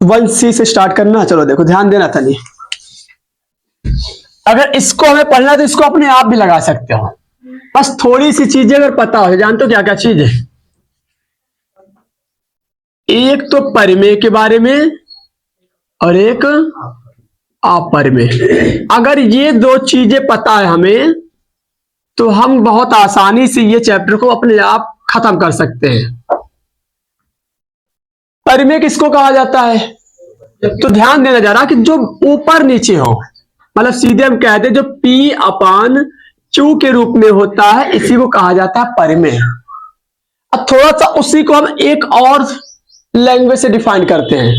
1C से start करना। चलो देखो ध्यान देना था नहीं, अगर इसको हमें पढ़ना है तो इसको अपने आप भी लगा सकते हो, बस थोड़ी सी चीजें अगर पता हो। जानते हो क्या क्या चीज है? एक तो परिमेय के बारे में और एक अपरिमेय। अगर ये दो चीजें पता है हमें तो हम बहुत आसानी से ये चैप्टर को अपने आप खत्म कर सकते हैं। परिमेय किसको कहा जाता है? तो ध्यान देना जा रहा कि जो ऊपर नीचे हो, मतलब सीधे हम कहते हैं जो P अपान Q के रूप में होता है, इसी को कहा जाता है परिमेय। अब थोड़ा सा उसी को हम एक और लैंग्वेज से डिफाइन करते हैं,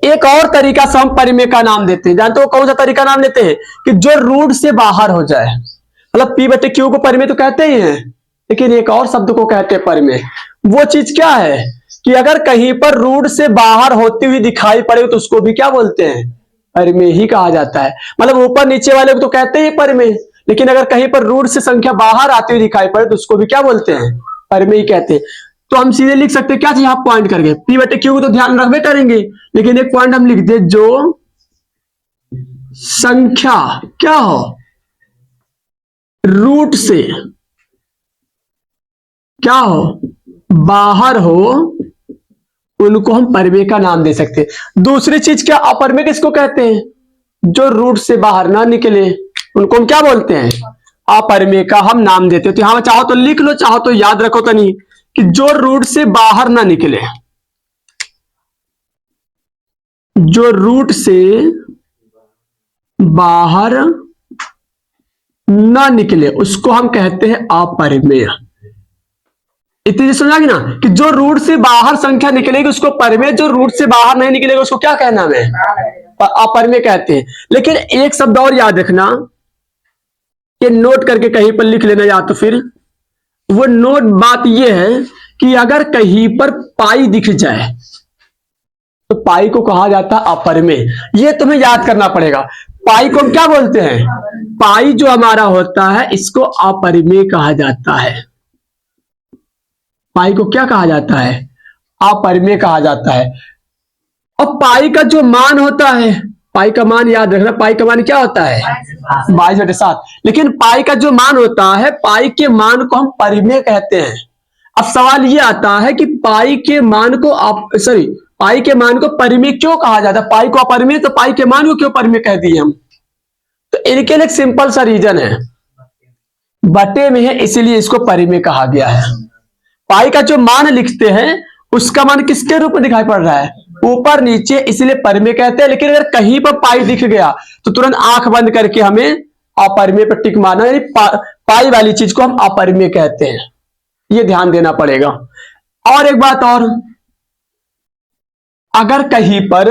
एक और तरीका से हम परिमेय का नाम देते हैं। जानते हो कौन सा तरीका नाम देते हैं? कि जो रूट से बाहर हो जाए, मतलब P बटे Q को परिमेय तो कहते ही हैं, लेकिन एक और शब्द को कहते हैं परिमेय। वो चीज क्या है कि अगर कहीं पर रूट से बाहर होती हुई दिखाई पड़े तो उसको भी क्या बोलते हैं? परिमेय ही कहा जाता है। मतलब ऊपर नीचे वाले को तो कहते ही परिमेय, लेकिन अगर कहीं पर रूट से संख्या बाहर आती हुई दिखाई पड़े तो उसको भी क्या बोलते हैं? परिमेय ही कहते हैं। तो हम सीधे लिख सकते हैं क्या चीज? आप पॉइंट करके P बटे Q को तो ध्यान रखबे करेंगे, लेकिन एक पॉइंट हम लिख दे, जो संख्या क्या हो रूट से क्या हो बाहर हो, उनको हम परिमेय का नाम दे सकते हैं। दूसरी चीज क्या? अपरिमेय किसको कहते हैं? जो रूट से बाहर ना निकले, उनको हम क्या बोलते हैं? अपरिमेय का हम नाम देते हैं। तो यहां चाहो तो लिख लो, चाहो तो याद रखो तो नहीं, कि जो रूट से बाहर ना निकले, जो रूट से बाहर ना निकले उसको हम कहते हैं अपरिमेय। इतनी समझा कि ना, कि जो रूट से बाहर संख्या निकलेगी उसको परिमेय, जो रूट से बाहर नहीं निकलेगा उसको क्या कहना है? अपरिमेय कहते हैं। लेकिन एक शब्द और याद रखना, ये नोट करके कहीं पर लिख लेना, या तो फिर वो नोट बात ये है कि अगर कहीं पर पाई दिख जाए तो पाई को कहा जाता है अपरिमेय। ये तुम्हें याद करना पड़ेगा। पाई को हम क्या बोलते हैं? पाई जो हमारा होता है इसको अपरिमेय कहा जाता है। पाई को क्या कहा जाता है? अपरिमेय कहा जाता है। और पाई का जो मान होता है, पाई का मान याद रखना, पाई का मान क्या होता है? 22/7। लेकिन पाई का जो मान होता है, पाई के मान को हम परिमेय कहते हैं। अब सवाल ये आता है कि पाई के मान को पाई के मान को परिमेय क्यों कहा जाता है? पाई को अपरिमेय, तो पाई के मान को क्यों परिमेय कह दिए हम? तो इनके लिए एक सिंपल सा रीजन है, बटे में है इसलिए इसको परिमेय कहा गया है। पाई का जो मान लिखते हैं उसका मान किसके रूप में दिखाई पड़ रहा है? ऊपर नीचे, इसलिए परिमेय कहते हैं। लेकिन अगर कहीं पर पाई दिख गया तो तुरंत आंख बंद करके हमें अपरिमेय पर टिक मारना, यानी पाई वाली चीज को हम अपरिमेय कहते हैं। ये ध्यान देना पड़ेगा। और एक बात और, अगर कहीं पर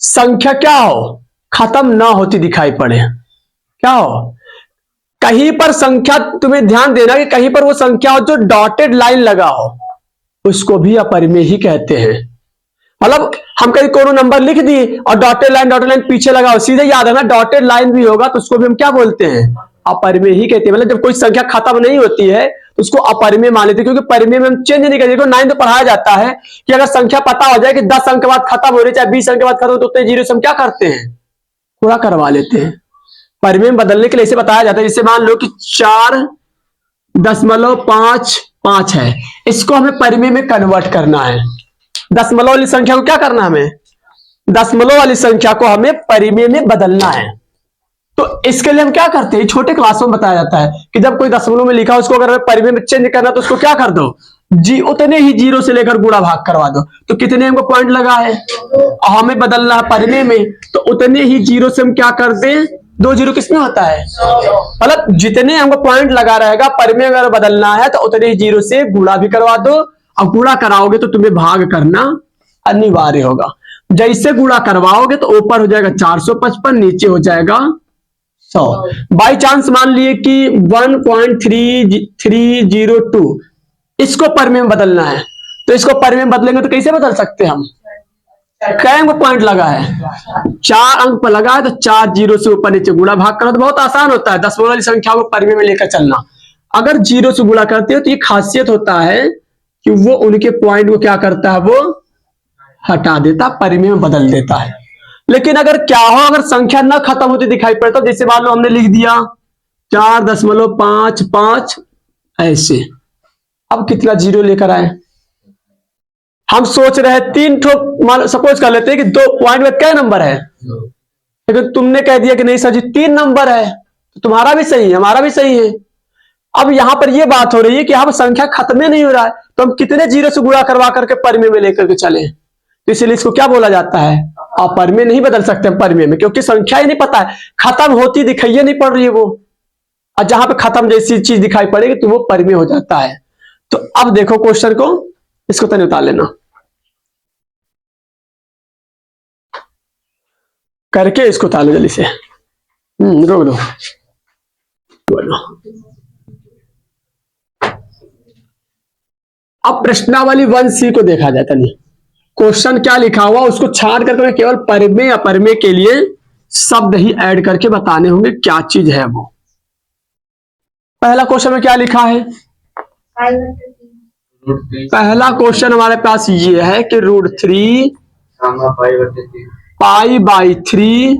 संख्या क्या हो खत्म ना होती दिखाई पड़े, क्या हो कहीं पर संख्या, तुम्हें ध्यान देना कि कहीं पर वो संख्या हो जो डॉटेड लाइन लगा हो, उसको भी अपरिमेय ही कहते हैं। मतलब हम कहीं कोनो नंबर लिख दिए और डॉटेड लाइन पीछे लगा हो, सीधे याद है ना, डॉटेड लाइन भी होगा तो उसको भी हम क्या बोलते हैं? अपरिमेय ही कहते हैं। मतलब जब कोई संख्या खत्म नहीं होती है तो उसको अपरिमेय मान लेते हैं, क्योंकि परिमेय में हम चेंज नहीं करते। 9 तो पढ़ाया जाता है कि अगर संख्या पता हो जाए कि 10 अंक के बाद खत्म हो रही, चाहे 20 अंक के बाद खत्म हो, तो उतने जीरो से हम क्या करते हैं? पूरा करवा लेते हैं। परिमेय में बदलने के लिए इसे बताया जाता है, जैसे मान लो कि 4.55 है, इसको हमें परिमेय में कन्वर्ट करना है। दशमलव वाली संख्या को क्या करना है हमें? दशमलव वाली संख्या को हमें परिमेय में बदलना है। तो इसके लिए हम क्या करते हैं? छोटे क्लासों में बताया जाता है कि जब कोई दशमलव में लिखा उसको अगर हमें परिमेय में चेंज करना तो उसको क्या कर दो? उतने ही जीरो से लेकर गुणा भाग करवा दो। तो कितने हमको पॉइंट लगा है और हमें बदलना है परिमेय में, तो उतने ही जीरो से हम क्या कर दें? 2 जीरो किसमें होता है? मतलब जितने हमको पॉइंट लगा रहेगा परिमेय अगर बदलना है तो उतने ही जीरो से गुणा भी करवा दो, और गुणा कराओगे तो तुम्हें भाग करना अनिवार्य होगा। जैसे गुणा करवाओगे तो ऊपर हो जाएगा 455, नीचे हो जाएगा 100। बाई चांस मान लिए कि 1.3302 इसको परिमेय में बदलना है, तो इसको परिमेय में बदलेंगे तो कैसे बदल सकते हैं हम? क्या अंक पॉइंट लगा है? 4 अंक पर लगा है, तो 4 जीरो से ऊपर नीचे गुणा भाग करना तो बहुत आसान होता है। दशमलव वाली संख्या को परिमेय में लेकर चलना। अगर जीरो से गुणा करते हो तो ये खासियत होता है कि वो उनके पॉइंट को क्या करता है? वो हटा देता, परिमेय में बदल देता है। लेकिन अगर क्या हो, अगर संख्या ना खत्म होती दिखाई पड़ता, जैसे मान लो हमने लिख दिया 4.55 ऐसे, अब कितना जीरो लेकर आए। हम सोच रहे हैं 3 ठो, सपोज कर लेते हैं कि 2 पॉइंट में क्या नंबर है, लेकिन तुमने कह दिया कि नहीं सर जी 3 नंबर है, तो तुम्हारा भी सही है हमारा भी सही है। अब यहां पर यह बात हो रही है कि हम संख्या खत्म ही नहीं हो रहा है, तो हम कितने जीरो से गुणा करवा करके परिमेय में लेकर के चले, तो इसलिए इसको क्या बोला जाता है, अपरिमेय नहीं बदल सकते हम परिमेय में, क्योंकि संख्या ही नहीं पता है, खत्म होती दिखाई नहीं पड़ रही है वो, और जहां पे खत्म जैसी चीज दिखाई पड़ेगी तो वो परिमेय हो जाता है। तो अब देखो क्वेश्चन को, इसको तने उतार लेना करके, इसको उतार लो जल्दी से। रोक दो। अब प्रश्नावली 1C को देखा जाए, तनी क्वेश्चन क्या लिखा हुआ उसको छांट करके मैं केवल परिमेय अपरिमेय के लिए शब्द ही ऐड करके बताने होंगे क्या चीज है वो। पहला क्वेश्चन में क्या लिखा है, पहला क्वेश्चन हमारे पास ये है कि √3 π/3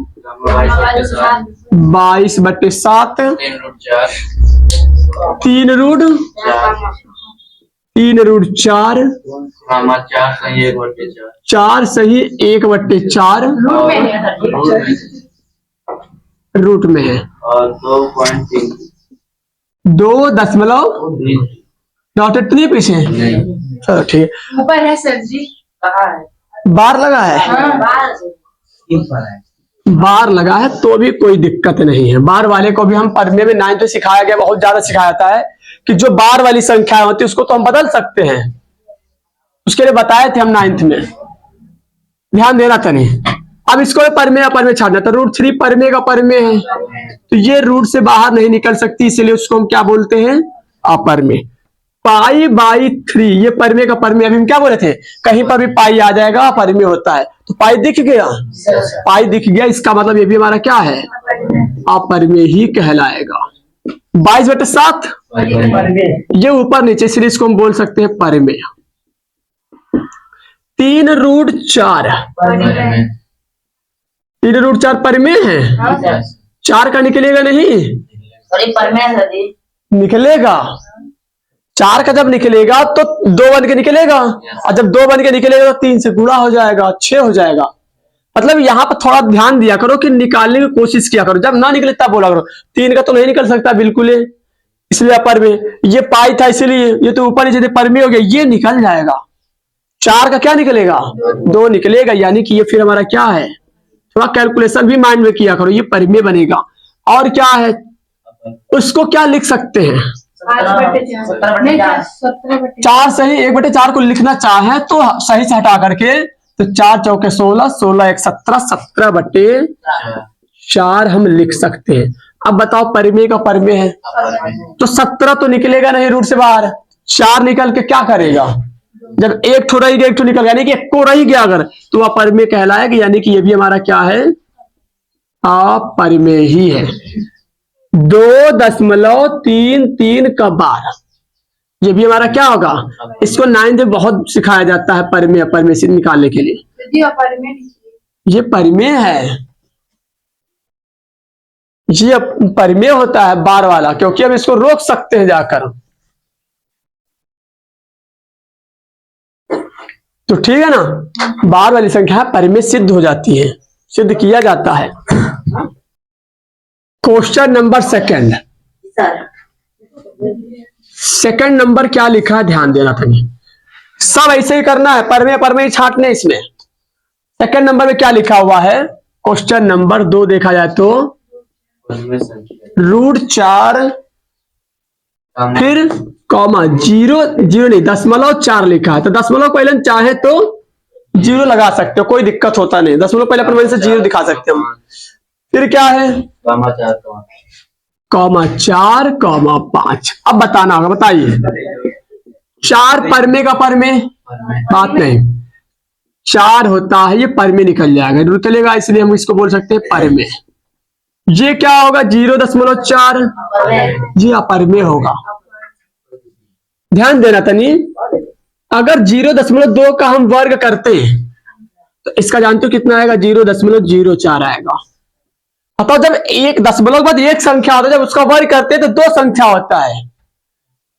22/7 3√4 4 सही 1/4 रूट में है, और 2.3 पीछे। चलो ठीक है, ऊपर है सर जी, कहाँ है? बार लगा है, बार लगा है तो भी कोई दिक्कत नहीं है। बार वाले को भी हम पढ़ने में 9th में सिखाया गया, बहुत ज्यादा सिखाया जाता है कि जो बार वाली संख्या होती है उसको तो हम बदल सकते हैं, उसके लिए बताए थे हम 9th में, ध्यान देना था नहीं। अब इसको परिमेय अपरिमेय छाड़ना, तो √3 परिमेय का परिमेय है, तो ये रूट से बाहर नहीं निकल सकती, इसलिए उसको हम क्या बोलते हैं, अपरिमेय। π/3 ये परिमेय का परिमेय, अभी हम क्या बोले थे, कहीं पर भी पाई आ जाएगा परिमेय होता है, तो पाई दिख गया, पाई दिख गया, इसका मतलब ये भी हमारा क्या है, अपरिमेय ही कहलाएगा। 22/7 ये ऊपर नीचे, इसलिए इसको हम बोल सकते हैं परिमेय। 3√4 3√4 परिमेय है, 4 का निकलेगा नहीं, निकलेगा 4 का जब निकलेगा तो 2 बन के निकलेगा, और जब 2 बन के निकलेगा तो 3 से गुणा हो जाएगा, 6 हो जाएगा। मतलब यहाँ पर थोड़ा ध्यान दिया करो कि निकालने की कोशिश किया करो, जब ना निकले तब बोला करो। 3 का तो नहीं निकल सकता बिल्कुल, इसलिए परिमेय। ये पाई था इसलिए ये तो ऊपर नीचे परिमेय हो गया, ये निकल जाएगा। 4 का क्या निकलेगा, 2 निकलेगा, यानी कि ये फिर हमारा क्या है, थोड़ा कैलकुलेशन भी माइंड में किया करो, ये परिमेय बनेगा। और क्या है, उसको क्या लिख सकते हैं, 4 सही 1/4 को लिखना चाहे तो सही से हटा करके, तो 4 चौके 16, 16 1 17, 17/4 हम लिख सकते हैं। अब बताओ परिमेय का परिमेय है तो 17 तो निकलेगा नहीं रूट से बाहर, 4 निकल के क्या करेगा, जब एक ठो रही गया एक ठो निकल गया, यानी कि एक को रही गया अगर, तो वह परिमेय कहलाएगा, यानी कि ये भी हमारा क्या है, अपरिमेय ही है। 2.33 का 12 ये भी हमारा क्या होगा, इसको 9th में बहुत सिखाया जाता है परिमेय अपरिमेय से निकालने के लिए। ये परिमेय है, ये परिमेय होता है बार वाला, क्योंकि हम इसको रोक सकते हैं जाकर। तो ठीक है ना, बार वाली संख्या परिमेय सिद्ध हो जाती है, सिद्ध किया जाता है। क्वेश्चन नंबर सेकंड नंबर क्या लिखा है, ध्यान देना था, सब ऐसे ही करना है, परिमेय अपरिमेय छांटने इसमें। सेकंड नंबर में क्या लिखा हुआ है, क्वेश्चन नंबर 2 देखा जाए तो √4 फिर कॉमा 0 नहीं 0.4 लिखा है, तो दशमलव पहले चाहे तो 0 लगा सकते हो, कोई दिक्कत होता नहीं, दशमलव पहले अपन वजह से 0 दिखा सकते हो। फिर क्या है, (4,5) अब बताना होगा, बताइए 4 परिमेय का परिमेय, बात नहीं, 4 होता है ये परिमेय निकल जाएगा, निकलेगा, इसलिए हम इसको बोल सकते हैं परिमेय। ये क्या होगा 0.4 जी अपरिमेय होगा। ध्यान देना तनी, अगर 0.2 का हम वर्ग करते तो इसका जानते हो कितना आएगा? 0.04 आएगा। अतः जब एक दशमलव के बाद एक संख्या होता है, जब उसका वर्ग करते हैं तो दो संख्या होता है,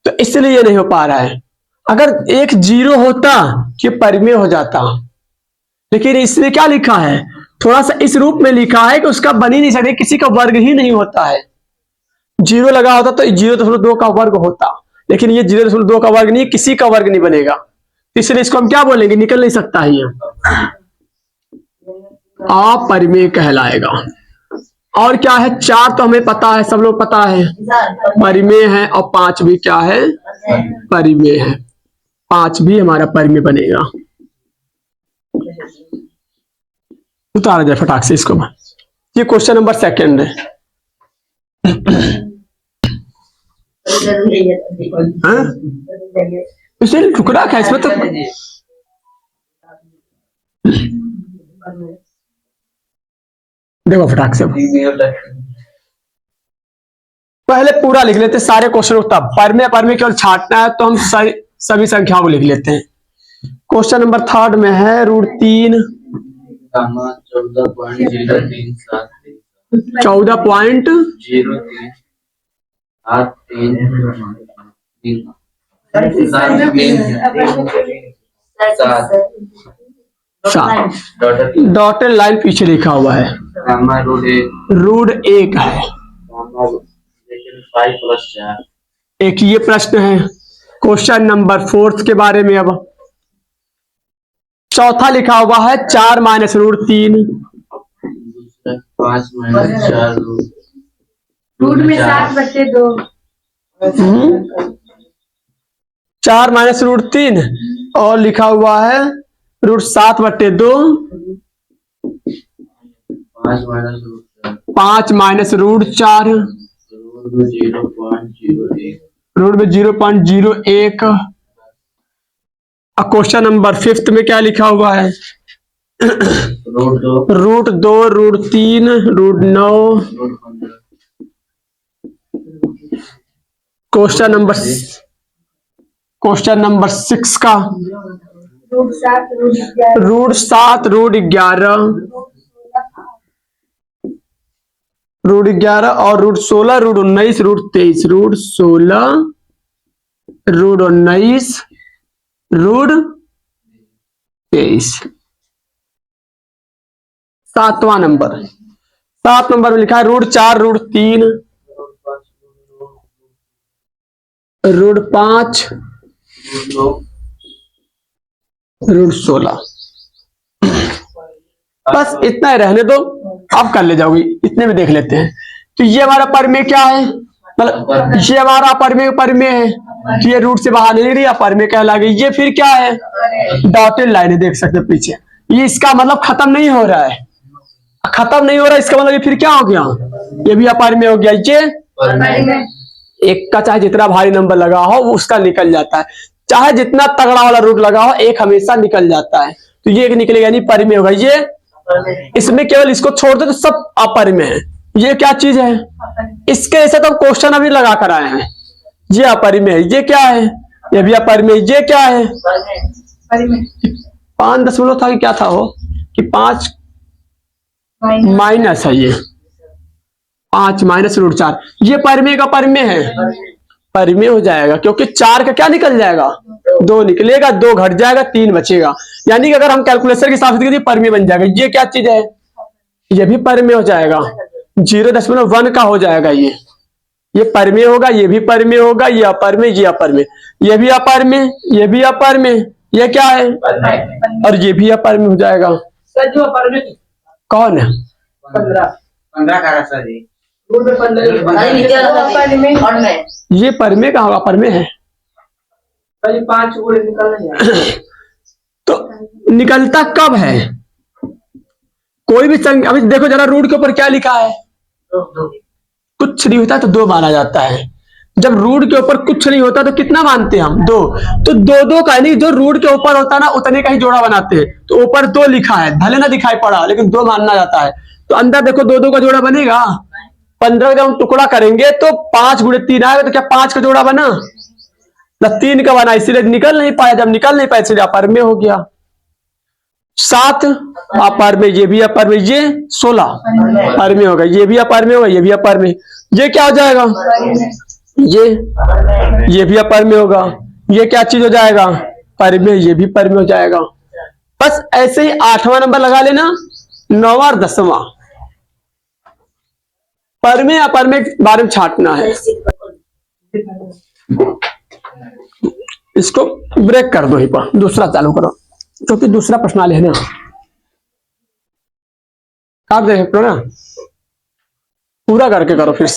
तो इसलिए ये नहीं हो पा रहा है। अगर एक जीरो होता ये परिमेय हो जाता, लेकिन इसने क्या लिखा है, थोड़ा सा इस रूप में लिखा है कि उसका बन ही नहीं सकता, किसी का वर्ग ही नहीं होता है। जीरो लगा होता तो 0.2 का वर्ग होता, लेकिन ये 0.2 का वर्ग नहीं, किसी का वर्ग नहीं बनेगा, इसलिए इसको हम क्या बोलेंगे? निकल नहीं सकता है, ये अपरिमेय कहलाएगा। और क्या है? 4 तो हमें पता है, सब लोग पता है परिमेय है, और 5 भी क्या है? परिमेय है। 5 भी हमारा परिमेय बनेगा। उतारा जाए फटाक से इसको। ये क्वेश्चन नंबर 2 है। इसे टुकड़ा है इसमें तो। देखो फटाक से पहले पूरा लिख लेते, सारे क्वेश्चन तब परिमेय परिमेय केवल छांटना है, तो हम सभी संख्याओं को लिख लेते हैं। क्वेश्चन नंबर 3 में है √3 डॉटेड लाइन पीछे लिखा हुआ है, √1 है। एक ये प्रश्न है। क्वेश्चन नंबर 4 के बारे में अब चौथा लिखा हुआ है 4 - √3, 5 - 4 रूट में 7/2। 4 - √3 और लिखा हुआ है √7/2, 5 - √4, रूट में 0.01। क्वेश्चन नंबर 5 में क्या लिखा हुआ है? √2, √3, √9। क्वेश्चन नंबर 6 का √7, √11, √11 और √16, √19, √23, √16, √19, √23। 7वां नंबर में लिखा है √4, √3, √5, √16। बस इतना ही रहने दो, आप कर ले जाओगी, इतने में देख लेते हैं। तो ये हमारा परिमेय क्या है? मतलब ये हमारा परिमेय है, तो ये रूट से बाहर नहीं रही, परिमेय कहला गई। ये फिर क्या है? डॉटेड लाइन देख सकते हैं पीछे, ये इसका मतलब खत्म नहीं हो रहा है, खत्म नहीं हो रहा, इसका मतलब ये फिर क्या हो गया? ये भी अपरिमेय हो गया। ये एक का चाहे जितना भारी नंबर लगा हो वो उसका निकल जाता है, चाहे जितना तगड़ा वाला रूट लगा हो एक हमेशा निकल जाता है, तो ये एक निकलेगा नहीं, परिमेय होगा। ये इसमें केवल इसको छोड़ दो तो सब अपरिमेय है। ये क्या चीज है? इसके ऐसे तो क्वेश्चन अभी लगा कर आए हैं। ये अपरिमेय है, ये क्या है? ये भी अपरिमेय। ये क्या है? 5 दशमलव था कि क्या था वो, कि 5 माइनस है, ये 5 - √4, ये परिमेय का परिमेय है, परिमेय हो जाएगा, क्योंकि 4 का क्या निकल जाएगा? 2 निकलेगा, 2 घट जाएगा, 3 बचेगा, यानी कि अगर हम कैलकुलेटर के हिसाब से परिमेय बन जाएगा। ये क्या चीज है? ये भी परिमेय हो जाएगा, 0.1 का हो जाएगा। ये परिमेय होगा, ये भी परिमेय होगा, ये अपरिमेय, ये अपरिमेय, ये भी अपरिमेय, ये भी अपरिमेय, ये क्या है? और ये भी अपरिमेय हो जाएगा। जो अपरिमेय कौन है? 15 का रास्ता जी। ये परिमेय का होगा, परिमेय है। 5 तो निकलता कब है? कोई भी संख्या, अभी देखो जरा रूट के ऊपर क्या लिखा है? कुछ नहीं होता तो 2 माना जाता है। जब रूट के ऊपर कुछ नहीं होता तो कितना मानते हैं हम? 2। तो 2 का नहीं, जो रूट के ऊपर होता है ना उतने का ही जोड़ा बनाते हैं। तो ऊपर 2 लिखा है, भले ना दिखाई पड़ा, लेकिन 2 मानना जाता है। तो अंदर देखो 2 का जोड़ा बनेगा। 15 जब हम टुकड़ा करेंगे तो 5 × 3 आएगा, तो क्या 5 का जोड़ा बना ना 3 का बना, इसीलिए निकल नहीं पाया। जब निकल नहीं पाया इसलिए अपरिमेय हो गया। 7 अपर में, ये भी अपर में, ये 16 पर में होगा, ये भी अपर में होगा, ये भी अपर में, ये क्या हो जाएगा, ये भी अपर में होगा, ये क्या चीज हो जाएगा, पर में, ये भी पर में हो जाएगा। बस ऐसे ही 8वां नंबर लगा लेना, 9वां और 10वां पर में अपर में बारे में छांटना है। इसको ब्रेक कर दो, ही पर दूसरा चालू करो, क्योंकि दूसरा प्रश्न है ना, काट दे ना, पूरा करके करो फिर से।